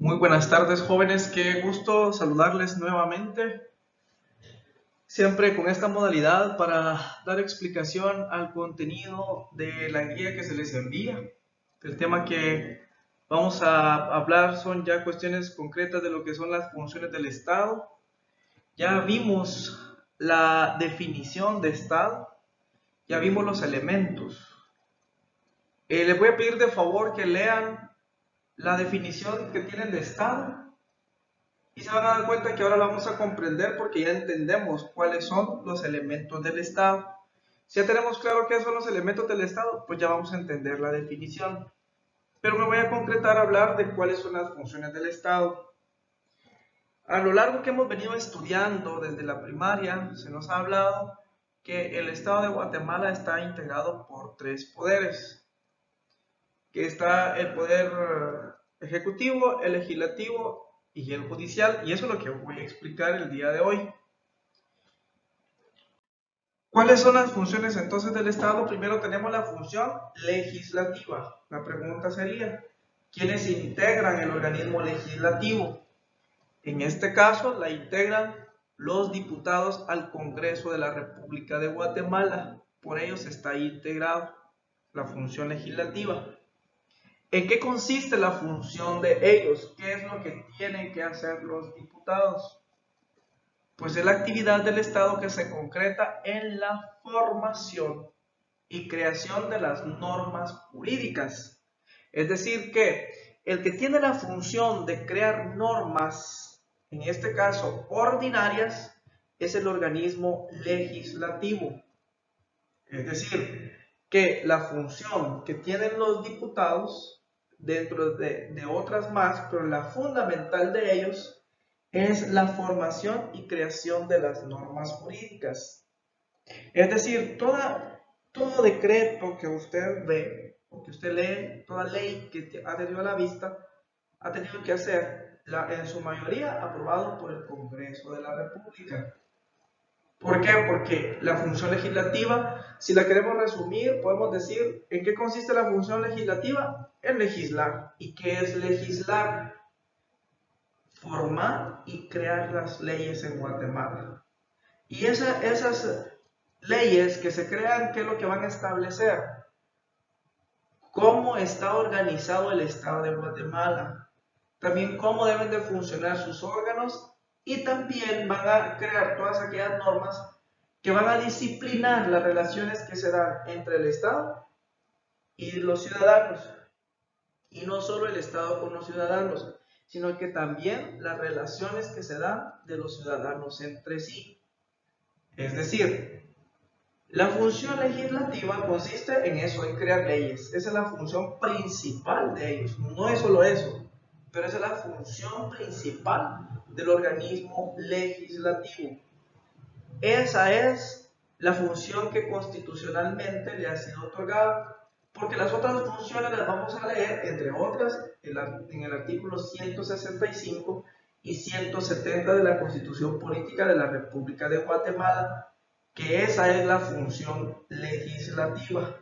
Muy buenas tardes, jóvenes. Qué gusto saludarles nuevamente. Siempre con esta modalidad para dar explicación al contenido de la guía que se les envía. El tema que vamos a hablar son ya cuestiones concretas de lo que son las funciones del Estado. Ya vimos la definición de Estado, ya vimos los elementos. Les voy a pedir de favor que lean la definición que tienen de Estado. Y se van a dar cuenta que ahora lo vamos a comprender porque ya entendemos cuáles son los elementos del Estado. Si ya tenemos claro qué son los elementos del Estado, pues ya vamos a entender la definición. Pero me voy a concretar a hablar de cuáles son las funciones del Estado. A lo largo que hemos venido estudiando desde la primaria, se nos ha hablado que el Estado de Guatemala está integrado por tres poderes, que está el poder ejecutivo, el legislativo y el judicial, y eso es lo que voy a explicar el día de hoy. ¿Cuáles son las funciones entonces del Estado? Primero tenemos la función legislativa. La pregunta sería, ¿quiénes integran el organismo legislativo? En este caso la integran los diputados al Congreso de la República de Guatemala. Por ellos está integrado la función legislativa. ¿En qué consiste la función de ellos? ¿Qué es lo que tienen que hacer los diputados? Pues es la actividad del Estado que se concreta en la formación y creación de las normas jurídicas. Es decir, que el que tiene la función de crear normas, en este caso ordinarias, es el organismo legislativo. Es decir, que la función que tienen los diputados, dentro de otras más, pero la fundamental de ellos, es la formación y creación de las normas jurídicas. Es decir, todo decreto que usted ve o que usted lee, toda ley que ha tenido a la vista, ha tenido que ser en su mayoría aprobado por el Congreso de la República. ¿Por qué? Porque la función legislativa, si la queremos resumir, podemos decir en qué consiste la función legislativa: en legislar. ¿Y qué es legislar? Formar y crear las leyes en Guatemala. Y esas leyes que se crean, ¿qué es lo que van a establecer? Cómo está organizado el Estado de Guatemala, también cómo deben de funcionar sus órganos, y también van a crear todas aquellas normas que van a disciplinar las relaciones que se dan entre el Estado y los ciudadanos. Y no solo el Estado con los ciudadanos, sino que también las relaciones que se dan de los ciudadanos entre sí. Es decir, la función legislativa consiste en eso, en crear leyes. Esa es la función principal de ellos. No es solo eso, pero esa es la función principal del organismo legislativo. Esa es la función que constitucionalmente le ha sido otorgada, porque las otras funciones las vamos a leer, entre otras, en el artículo 165 y 170 de la Constitución Política de la República de Guatemala, que esa es la función legislativa.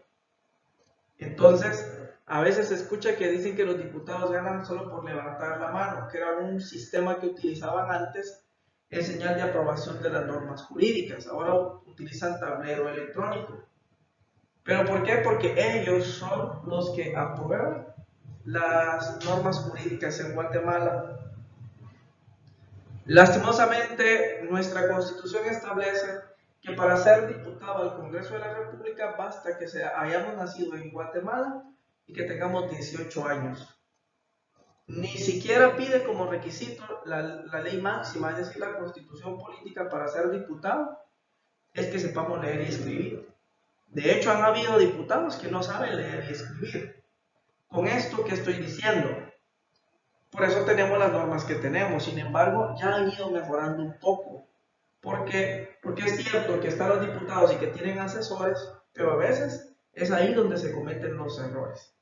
Entonces, a veces se escucha que dicen que los diputados ganan solo por levantar la mano, que era un sistema que utilizaban antes en señal de aprobación de las normas jurídicas. Ahora utilizan tablero electrónico. ¿Pero por qué? Porque ellos son los que aprueban las normas jurídicas en Guatemala. Lastimosamente, nuestra Constitución establece que para ser diputado al Congreso de la República basta que hayamos nacido en Guatemala y que tengamos 18 años. Ni siquiera pide como requisito la ley máxima, es decir, la Constitución Política para ser diputado, es que sepamos leer y escribir. De hecho, han habido diputados que no saben leer y escribir. Con esto que estoy diciendo, por eso tenemos las normas que tenemos. Sin embargo, ya han ido mejorando un poco. Porque es cierto que están los diputados y que tienen asesores, pero a veces es ahí donde se cometen los errores.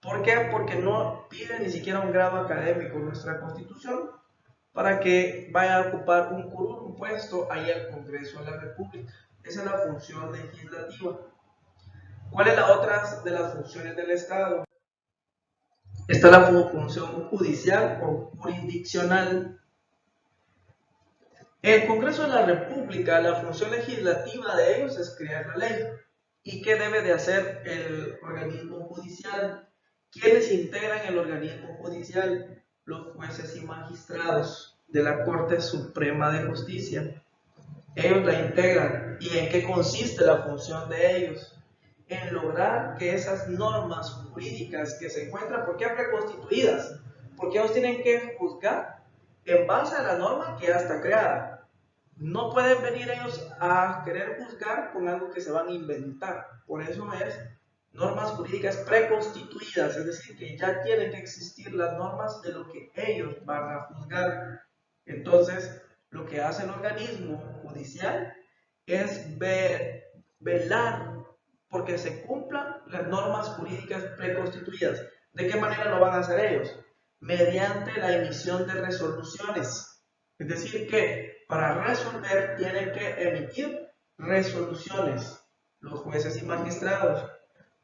¿Por qué? Porque no pide ni siquiera un grado académico en nuestra Constitución para que vaya a ocupar un puesto ahí al Congreso de la República. Esa es la función legislativa. ¿Cuál es la otra de las funciones del Estado? Está la función judicial o jurisdiccional. El Congreso de la República, la función legislativa de ellos es crear la ley. ¿Y qué debe de hacer el organismo judicial? ¿Quiénes integran el organismo judicial? Los jueces y magistrados de la Corte Suprema de Justicia. Ellos la integran. ¿Y en qué consiste la función de ellos? En lograr que esas normas jurídicas que se encuentran, ¿por qué preconstituidas? Porque ellos tienen que juzgar en base a la norma que ya está creada. No pueden venir ellos a querer juzgar con algo que se van a inventar. Por eso es normas jurídicas preconstituidas, es decir, que ya tienen que existir las normas de lo que ellos van a juzgar. Entonces, lo que hace el organismo judicial es velar porque se cumplan las normas jurídicas preconstituidas. ¿De qué manera lo van a hacer ellos? Mediante la emisión de resoluciones. Es decir, que para resolver tienen que emitir resoluciones los jueces y magistrados.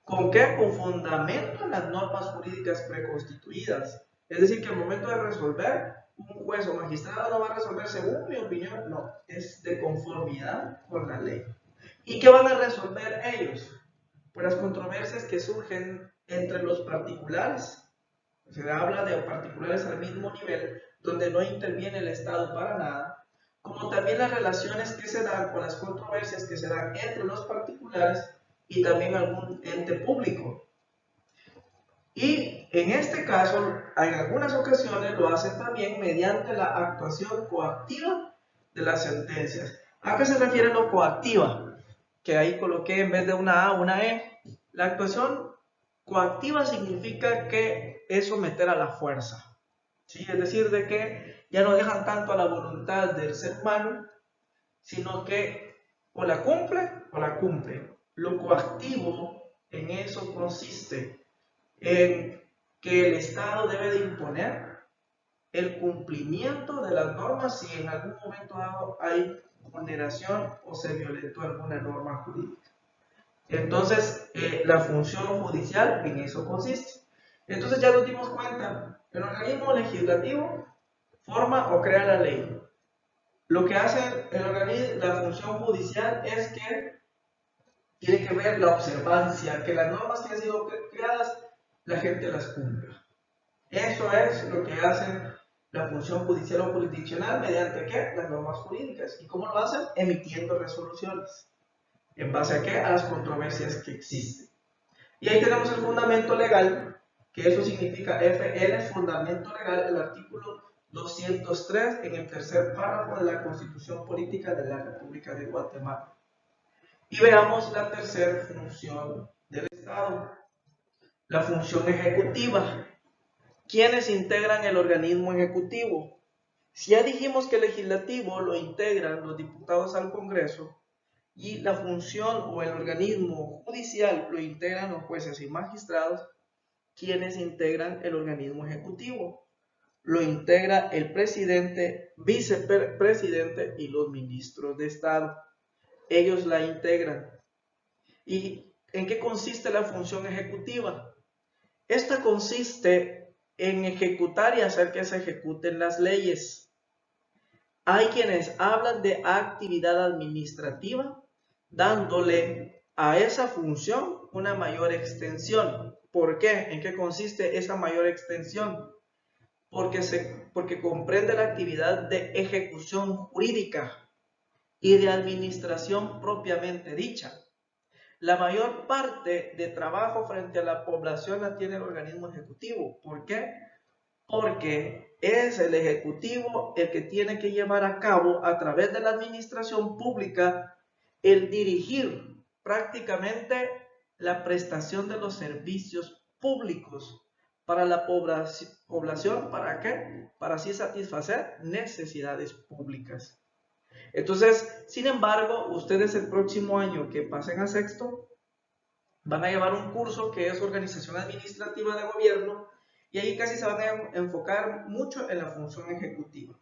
¿Con qué? Con fundamento en las normas jurídicas preconstituidas. Es decir, que al momento de resolver, un juez o magistrado no va a resolver según mi opinión, no, es de conformidad con la ley. ¿Y qué van a resolver ellos? Pues las controversias que surgen entre los particulares. Se habla de particulares al mismo nivel, donde no interviene el Estado para nada, como también las relaciones que se dan con las controversias que se dan entre los particulares y también algún ente público. Y en este caso, en algunas ocasiones lo hacen también mediante la actuación coactiva de las sentencias. ¿A qué se refiere lo coactiva? Que ahí coloqué en vez de una A, una E. La actuación coactiva significa que es someter a la fuerza. ¿Sí? Es decir, de que ya no dejan tanto a la voluntad del ser humano, sino que o la cumple o la cumple. Lo coactivo en eso consiste en que el Estado debe de imponer el cumplimiento de las normas si en algún momento dado hay vulneración o se violentó alguna norma jurídica. Entonces, la función judicial en eso consiste. Entonces ya nos dimos cuenta, el organismo legislativo forma o crea la ley. Lo que hace la función judicial es que tiene que ver la observancia, que las normas que han sido creadas, la gente las cumpla. Eso es lo que hace la función judicial o jurisdiccional mediante ¿qué? Las normas jurídicas. ¿Y cómo lo hacen? Emitiendo resoluciones. ¿En base a qué? A las controversias que existen. Y ahí tenemos el fundamento legal, que eso significa FL, fundamento legal, el artículo 203 en el tercer párrafo de la Constitución Política de la República de Guatemala. Y veamos la tercera función del Estado, la función ejecutiva. ¿Quiénes integran el organismo ejecutivo? Si ya dijimos que el legislativo lo integran los diputados al Congreso y la función o el organismo judicial lo integran los jueces y magistrados, ¿quiénes integran el organismo ejecutivo? Lo integra el presidente, vicepresidente y los ministros de Estado. Ellos la integran. ¿Y en qué consiste la función ejecutiva? Esta consiste en ejecutar y hacer que se ejecuten las leyes. Hay quienes hablan de actividad administrativa, dándole a esa función una mayor extensión. ¿Por qué? ¿En qué consiste esa mayor extensión? Porque comprende la actividad de ejecución jurídica y de administración propiamente dicha. La mayor parte de trabajo frente a la población la tiene el organismo ejecutivo. ¿Por qué? Porque es el ejecutivo el que tiene que llevar a cabo a través de la administración pública el dirigir prácticamente la prestación de los servicios públicos para la población. ¿Para qué? Para así satisfacer necesidades públicas. Entonces, sin embargo, ustedes el próximo año que pasen a sexto van a llevar un curso que es Organización Administrativa de Gobierno y ahí casi se van a enfocar mucho en la función ejecutiva.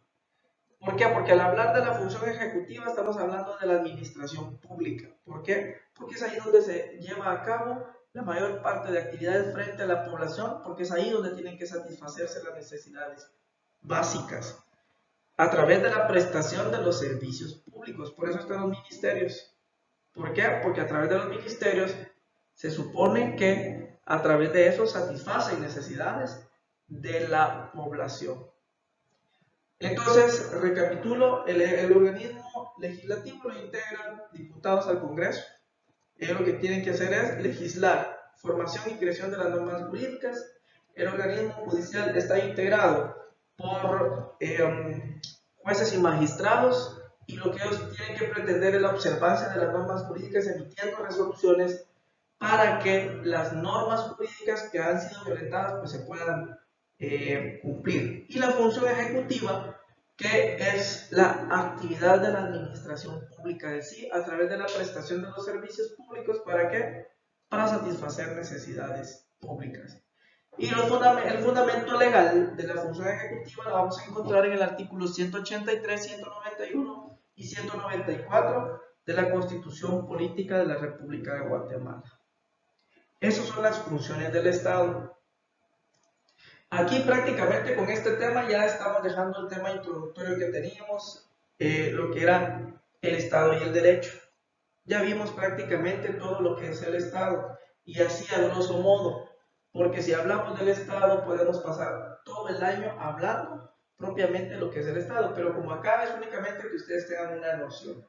¿Por qué? Porque al hablar de la función ejecutiva estamos hablando de la administración pública. ¿Por qué? Porque es ahí donde se lleva a cabo la mayor parte de actividades frente a la población, porque es ahí donde tienen que satisfacerse las necesidades básicas, a través de la prestación de los servicios públicos. Por eso están los ministerios. ¿Por qué? Porque a través de los ministerios se supone que a través de eso satisfacen necesidades de la población. Entonces, recapitulo, el organismo legislativo lo integran diputados al Congreso. Ellos lo que tienen que hacer es legislar, formación y creación de las normas jurídicas. El organismo judicial está integrado por jueces y magistrados, y lo que ellos tienen que pretender es la observancia de las normas jurídicas, emitiendo resoluciones para que las normas jurídicas que han sido violentadas pues se puedan cumplir. Y la función ejecutiva, que es la actividad de la administración pública de sí, a través de la prestación de los servicios públicos. ¿Para qué? Para satisfacer necesidades públicas. Y el fundamento legal de la función ejecutiva lo vamos a encontrar en el artículo 183, 191 y 194 de la Constitución Política de la República de Guatemala. Esas son las funciones del Estado. Aquí prácticamente con este tema ya estamos dejando el tema introductorio que teníamos, lo que era el Estado y el derecho. Ya vimos prácticamente todo lo que es el Estado, y así a grosso modo, porque si hablamos del Estado podemos pasar todo el año hablando propiamente de lo que es el Estado, pero como acá es únicamente que ustedes tengan una noción.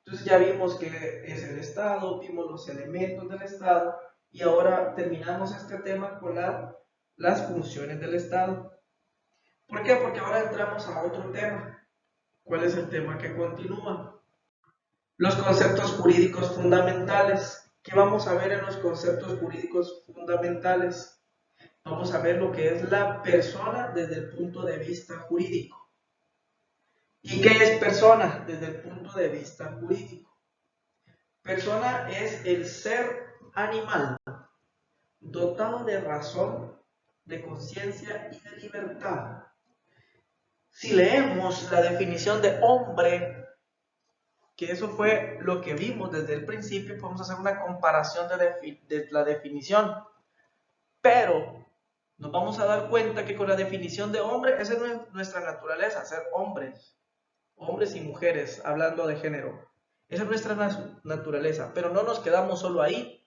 Entonces ya vimos qué es el Estado, vimos los elementos del Estado, y ahora terminamos este tema con las funciones del Estado. ¿Por qué? Porque ahora entramos a otro tema. ¿Cuál es el tema que continúa? Los conceptos jurídicos fundamentales. ¿Qué vamos a ver en los conceptos jurídicos fundamentales? Vamos a ver lo que es la persona desde el punto de vista jurídico. ¿Y qué es persona desde el punto de vista jurídico? Persona es el ser animal dotado de razón, de conciencia y de libertad. Si leemos la definición de hombre, que eso fue lo que vimos desde el principio, podemos hacer una comparación de la definición, pero nos vamos a dar cuenta que con la definición de hombre, esa es nuestra naturaleza, ser hombres, hombres y mujeres, hablando de género. Esa es nuestra naturaleza, pero no nos quedamos solo ahí.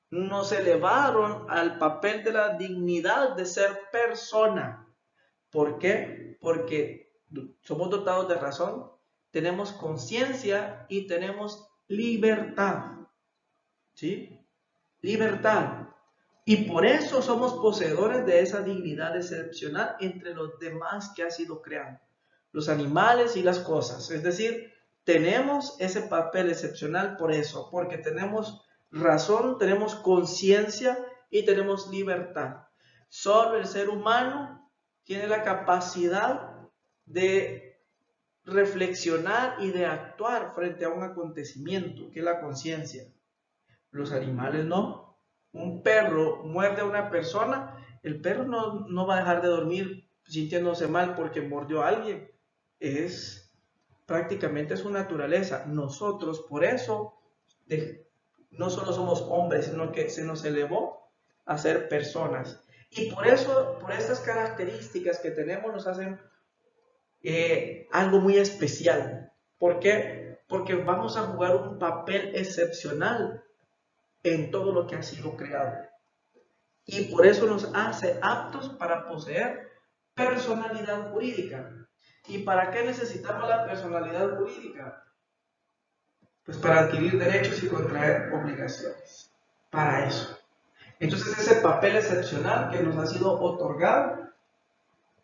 Nos elevaron al papel de la dignidad de ser persona. ¿Por qué? Porque somos dotados de razón, tenemos conciencia y tenemos libertad. ¿Sí? Libertad. Y por eso somos poseedores de esa dignidad excepcional entre los demás que ha sido creado, los animales y las cosas. Es decir, tenemos ese papel excepcional por eso, porque tenemos razón, tenemos conciencia y tenemos libertad. Solo el ser humano tiene la capacidad de reflexionar y de actuar frente a un acontecimiento, que es la conciencia. Los animales no. Un perro muerde a una persona, el perro no va a dejar de dormir sintiéndose mal porque mordió a alguien. Prácticamente su naturaleza. Nosotros por eso no solo somos hombres, sino que se nos elevó a ser personas. Y por eso, por estas características que tenemos, nos hacen algo muy especial. ¿Por qué? Porque vamos a jugar un papel excepcional en todo lo que ha sido creado. Y por eso nos hace aptos para poseer personalidad jurídica. ¿Y para qué necesitamos la personalidad jurídica? Pues para adquirir derechos y contraer obligaciones. Para eso. Entonces ese papel excepcional que nos ha sido otorgado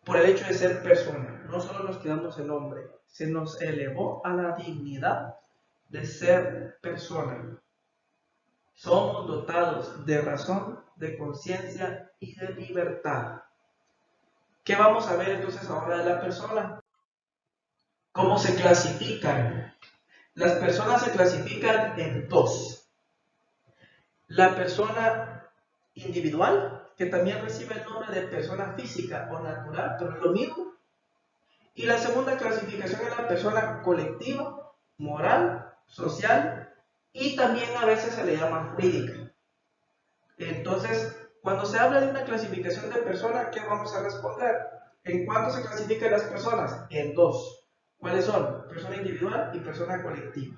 por el hecho de ser persona. No solo nos quedamos en hombre, se nos elevó a la dignidad de ser persona. Somos dotados de razón, de conciencia y de libertad. ¿Qué vamos a ver entonces ahora de la persona? ¿Cómo se clasifican? Las personas se clasifican en dos. La persona individual, que también recibe el nombre de persona física o natural, pero es lo mismo. Y la segunda clasificación es la persona colectiva, moral, social y también a veces se le llama jurídica. Entonces, cuando se habla de una clasificación de persona, ¿qué vamos a responder? ¿En cuánto se clasifican las personas? En dos. ¿Cuáles son? Persona individual y persona colectiva.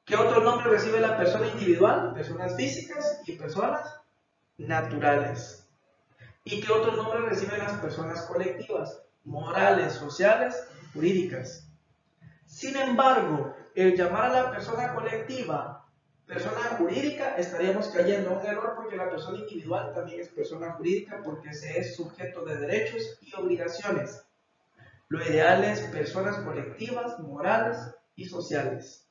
¿Qué otro nombre recibe la persona individual? Personas físicas y personas naturales. ¿Y qué otro nombre reciben las personas colectivas? Morales, sociales, jurídicas. Sin embargo, el llamar a la persona colectiva persona jurídica, estaríamos cayendo en un error, porque la persona individual también es persona jurídica, porque se es sujeto de derechos y obligaciones. Lo ideal es personas colectivas, morales y sociales.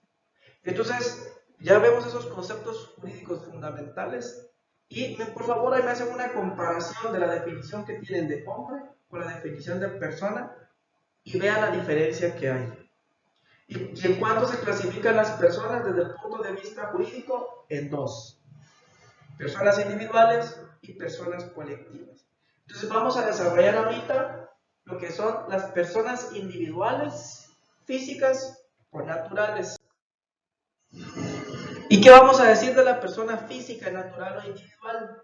Entonces, ya vemos esos conceptos jurídicos fundamentales, y por favor ahí me hacen una comparación de la definición que tienen de hombre con la definición de persona y vean la diferencia que hay. ¿Y en cuánto se clasifican las personas desde el punto de vista jurídico? En dos: personas individuales y personas colectivas. Entonces vamos a desarrollar ahorita lo que son las personas individuales, físicas o naturales. ¿Y qué vamos a decir de la persona física, natural o individual?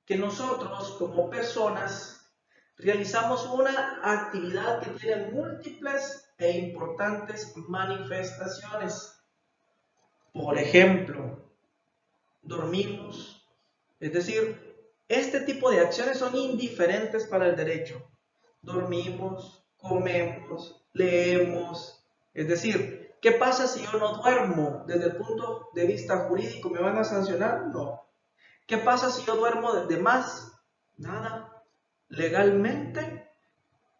Que nosotros, como personas, realizamos una actividad que tiene múltiples e importantes manifestaciones. Por ejemplo, dormimos. Es decir, este tipo de acciones son indiferentes para el derecho. Dormimos, comemos, leemos. Es decir, ¿qué pasa si yo no duermo? Desde el punto de vista jurídico, ¿me van a sancionar? No. ¿Qué pasa si yo duermo de más? Nada. Legalmente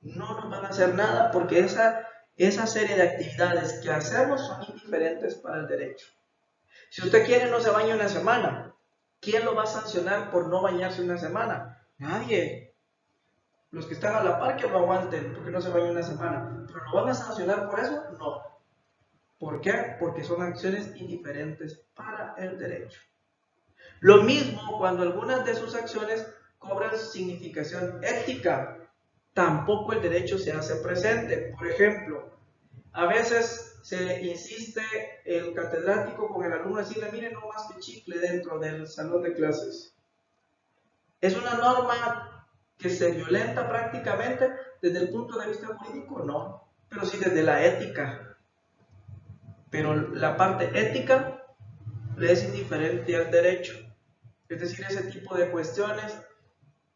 no nos van a hacer nada, porque esa serie de actividades que hacemos son indiferentes para el derecho. Si usted quiere no se bañe una semana, ¿quién lo va a sancionar por no bañarse una semana? Nadie. Los que están a la par que lo aguanten porque no se baña una semana. ¿Pero lo van a sancionar por eso? No. ¿Por qué? Porque son acciones indiferentes para el derecho. Lo mismo cuando algunas de sus acciones cobran significación ética, tampoco el derecho se hace presente. Por ejemplo, a veces se insiste el catedrático con el alumno a decirle: mire, no más que chicle dentro del salón de clases. ¿Es una norma que se violenta prácticamente desde el punto de vista jurídico? No, pero sí desde la ética. Pero la parte ética le es indiferente al derecho. Es decir, ese tipo de cuestiones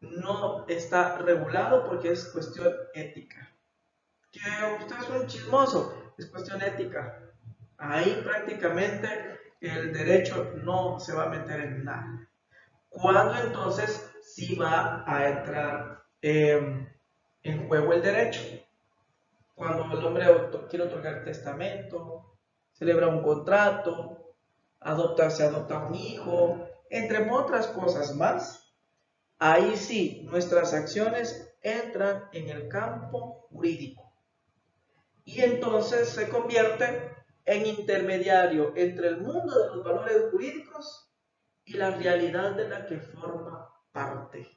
no está regulado porque es cuestión ética. Que usted es un chismoso, es cuestión ética. Ahí prácticamente el derecho no se va a meter en nada. ¿Cuándo entonces sí va a entrar en juego el derecho? Cuando el hombre quiere otorgar testamento, celebra un contrato, se adopta un hijo, entre otras cosas más. Ahí sí, nuestras acciones entran en el campo jurídico. Y entonces se convierte en intermediario entre el mundo de los valores jurídicos y la realidad de la que forma parte.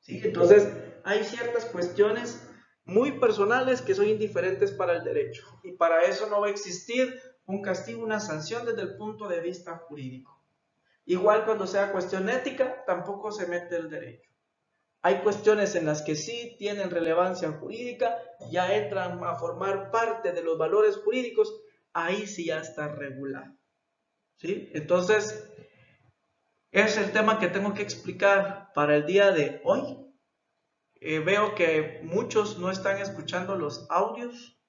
¿Sí? Entonces, hay ciertas cuestiones muy personales que son indiferentes para el derecho, y para eso no va a existir un castigo, una sanción desde el punto de vista jurídico. Igual cuando sea cuestión ética, tampoco se mete el derecho. Hay cuestiones en las que sí tienen relevancia jurídica, ya entran a formar parte de los valores jurídicos, ahí sí ya está regulado. ¿Sí? Entonces, es el tema que tengo que explicar para el día de hoy. Veo que muchos no están escuchando los audios,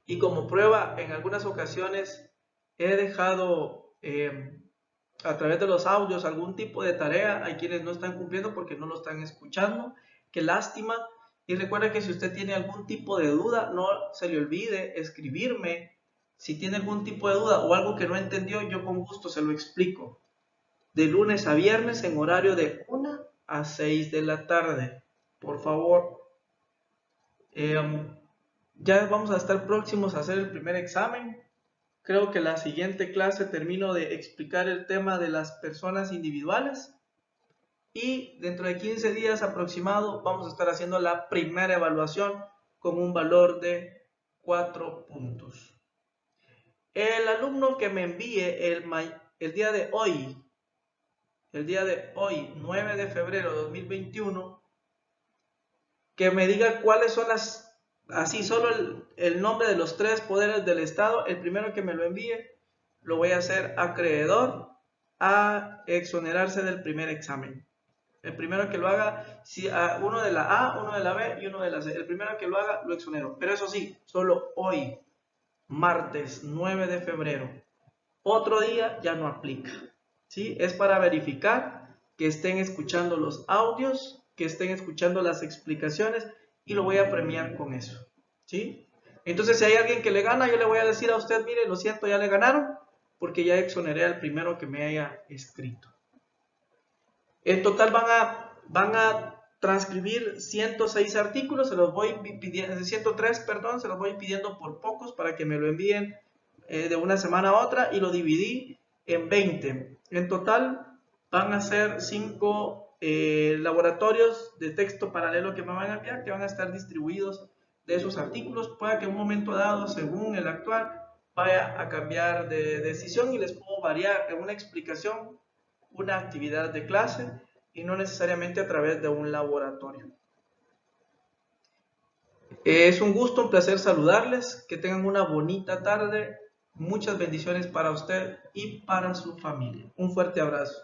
y como prueba, en algunas ocasiones he dejado a través de los audios algún tipo de tarea. Hay quienes no están cumpliendo porque no lo están escuchando. Qué lástima. Y recuerda que si usted tiene algún tipo de duda, no se le olvide escribirme. Si tiene algún tipo de duda o algo que no entendió, yo con gusto se lo explico. De lunes a viernes en horario de 1 a 6 de la tarde. Por favor. Ya vamos a estar próximos a hacer el primer examen. Creo que la siguiente clase termino de explicar el tema de las personas individuales, y dentro de 15 días aproximado vamos a estar haciendo la primera evaluación con un valor de 4 puntos. El alumno que me envíe el día de hoy, 9 de febrero de 2021, que me diga cuáles son así solo el nombre de los 3 poderes del Estado. El primero que me lo envíe, lo voy a hacer acreedor a exonerarse del primer examen. El primero que lo haga, si uno de la A, uno de la B y uno de la C, el primero que lo haga, lo exonero. Pero eso sí, solo hoy, martes 9 de febrero. Otro día ya no aplica. ¿Sí? Es para verificar que estén escuchando los audios, que estén escuchando las explicaciones, y lo voy a premiar con eso. ¿Sí? Entonces, si hay alguien que le gana, yo le voy a decir a usted, mire, lo siento, ya le ganaron, porque ya exoneré al primero que me haya escrito. En total van a transcribir 106 artículos, se los voy pidiendo, 103, perdón, se los voy pidiendo por pocos para que me lo envíen de una semana a otra, y lo dividí en 20. En total van a ser 5 laboratorios de texto paralelo que me van a enviar, que van a estar distribuidos de esos artículos. Puede que en un momento dado, según el actual, vaya a cambiar de decisión y les puedo variar en una explicación una actividad de clase y no necesariamente a través de un laboratorio. Es un gusto, un placer saludarles, que tengan una bonita tarde, muchas bendiciones para usted y para su familia. Un fuerte abrazo.